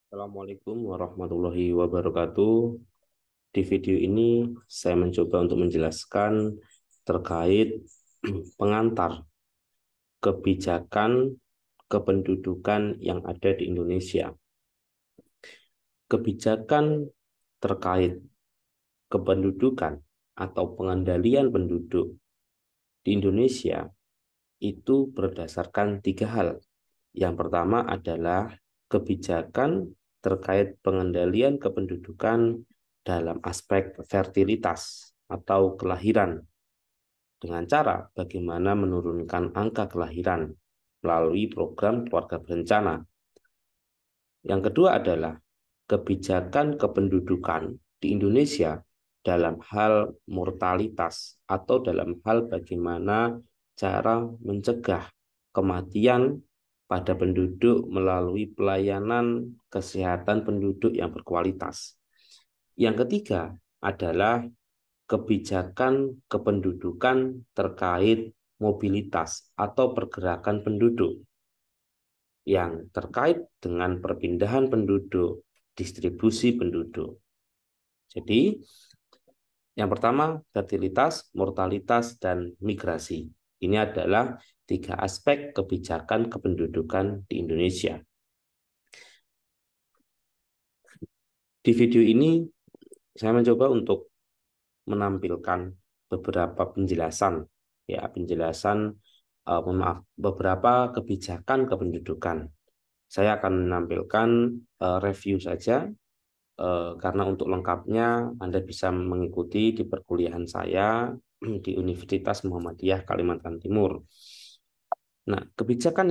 Assalamualaikum warahmatullahi wabarakatuh. Di video ini saya mencoba untuk menjelaskan terkait pengantar kebijakan kependudukan yang ada di Indonesia. Kebijakan terkait kependudukan atau pengendalian penduduk di Indonesia itu berdasarkan tiga hal. Yang pertama adalah kebijakan terkait pengendalian kependudukan dalam aspek fertilitas atau kelahiran dengan cara bagaimana menurunkan angka kelahiran melalui program keluarga berencana. Yang kedua adalah kebijakan kependudukan di Indonesia dalam hal mortalitas atau dalam hal bagaimana cara mencegah kematian pada penduduk melalui pelayanan kesehatan penduduk yang berkualitas. Yang ketiga adalah kebijakan kependudukan terkait mobilitas atau pergerakan penduduk yang terkait dengan perpindahan penduduk, distribusi penduduk. Jadi, yang pertama, fertilitas, mortalitas, dan migrasi. Ini adalah tiga aspek kebijakan kependudukan di Indonesia. Di video ini, saya mencoba untuk menampilkan beberapa penjelasan, beberapa kebijakan kependudukan. Saya akan menampilkan review saja, karena untuk lengkapnya Anda bisa mengikuti di perkuliahan saya di Universitas Muhammadiyah Kalimantan Timur. Nah, ya, kebijakan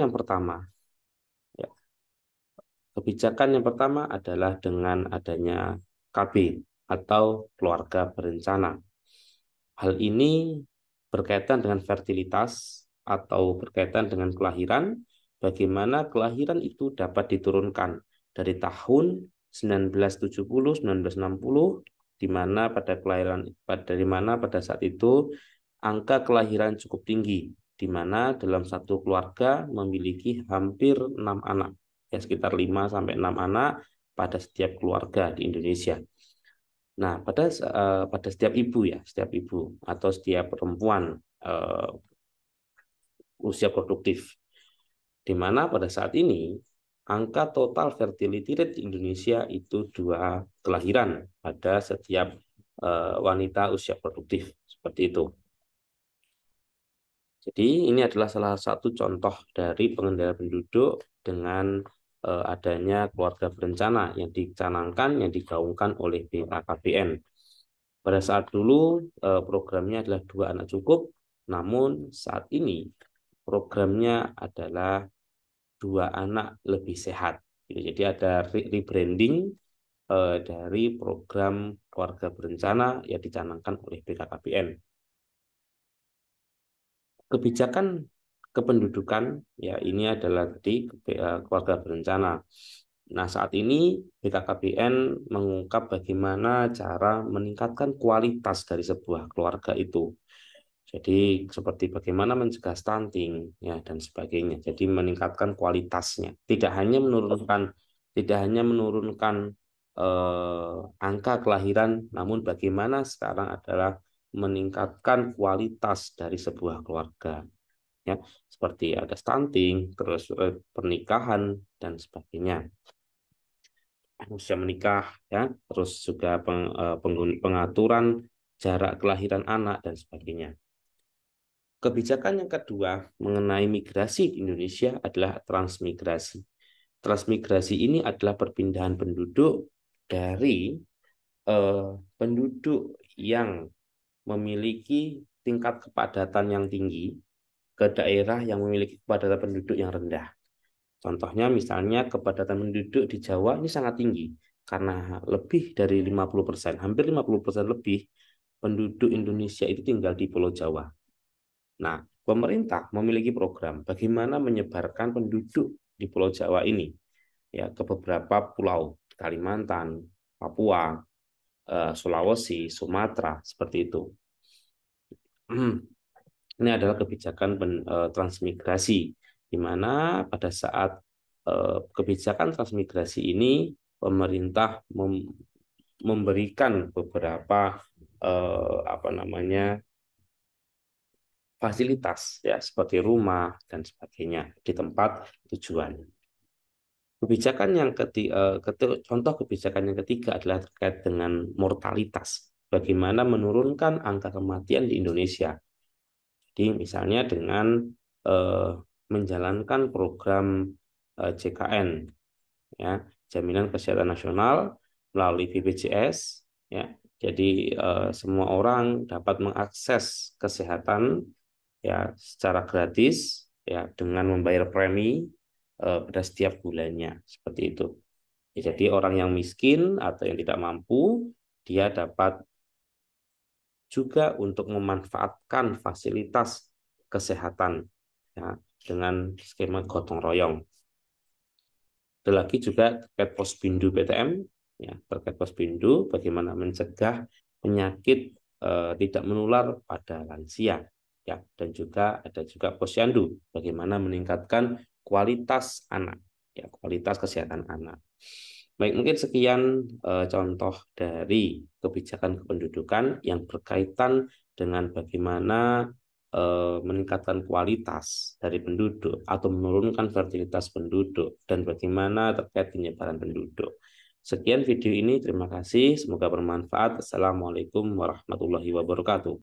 yang pertama adalah dengan adanya KB atau keluarga berencana. Hal ini berkaitan dengan fertilitas atau berkaitan dengan kelahiran, bagaimana kelahiran itu dapat diturunkan dari tahun 1970, 1960, di mana pada saat itu angka kelahiran cukup tinggi, di mana dalam satu keluarga memiliki hampir 6 anak, ya sekitar 5 sampai 6 anak pada setiap keluarga di Indonesia. Nah, pada setiap ibu atau setiap perempuan usia produktif, di mana pada saat ini angka total fertility rate di Indonesia itu 2 kelahiran pada setiap wanita usia produktif, seperti itu. Jadi ini adalah salah satu contoh dari pengendalian penduduk dengan adanya keluarga berencana yang dicanangkan, yang digaungkan oleh BKKBN. Pada saat dulu programnya adalah 2 anak cukup, namun saat ini programnya adalah 2 anak lebih sehat. Jadi ada rebranding dari program keluarga berencana yang dicanangkan oleh BKKBN. Kebijakan kependudukan, ya ini adalah tadi keluarga berencana. Nah, saat ini BKKBN mengungkap bagaimana cara meningkatkan kualitas dari sebuah keluarga itu. Jadi seperti bagaimana mencegah stunting, ya dan sebagainya. Jadi meningkatkan kualitasnya. Tidak hanya menurunkan angka kelahiran, namun bagaimana sekarang adalah meningkatkan kualitas dari sebuah keluarga, ya seperti ada stunting, terus pernikahan dan sebagainya, usia menikah, ya terus juga pengaturan jarak kelahiran anak dan sebagainya. Kebijakan yang kedua mengenai migrasi di Indonesia adalah transmigrasi. Transmigrasi ini adalah perpindahan penduduk dari penduduk yang memiliki tingkat kepadatan yang tinggi ke daerah yang memiliki kepadatan penduduk yang rendah. Contohnya misalnya kepadatan penduduk di Jawa ini sangat tinggi karena lebih dari 50%, hampir 50% lebih penduduk Indonesia itu tinggal di Pulau Jawa. Nah, pemerintah memiliki program bagaimana menyebarkan penduduk di Pulau Jawa ini ya ke beberapa pulau, Kalimantan, Papua, Sulawesi, Sumatera, seperti itu. Ini adalah kebijakan transmigrasi, di mana pada saat kebijakan transmigrasi ini pemerintah memberikan beberapa apa namanya fasilitas ya seperti rumah dan sebagainya di tempat tujuan. Kebijakan yang contoh kebijakan yang ketiga adalah terkait dengan mortalitas. Bagaimana menurunkan angka kematian di Indonesia. Jadi misalnya dengan eh, menjalankan program JKN, ya, Jaminan Kesehatan Nasional melalui BPJS, ya. Jadi semua orang dapat mengakses kesehatan ya secara gratis ya dengan membayar premi pada setiap bulannya seperti itu. Ya, jadi orang yang miskin atau yang tidak mampu dia dapat juga untuk memanfaatkan fasilitas kesehatan ya dengan skema gotong royong. Ada lagi juga terkait Posbindu PTM, ya, terkait Posbindu, bagaimana mencegah penyakit tidak menular pada lansia, ya, dan juga ada juga Posyandu, bagaimana meningkatkan kualitas anak, ya, kualitas kesehatan anak. Baik, mungkin sekian contoh dari kebijakan kependudukan yang berkaitan dengan bagaimana meningkatkan kualitas dari penduduk atau menurunkan fertilitas penduduk dan bagaimana terkait penyebaran penduduk. Sekian video ini, terima kasih, semoga bermanfaat. Assalamualaikum warahmatullahi wabarakatuh.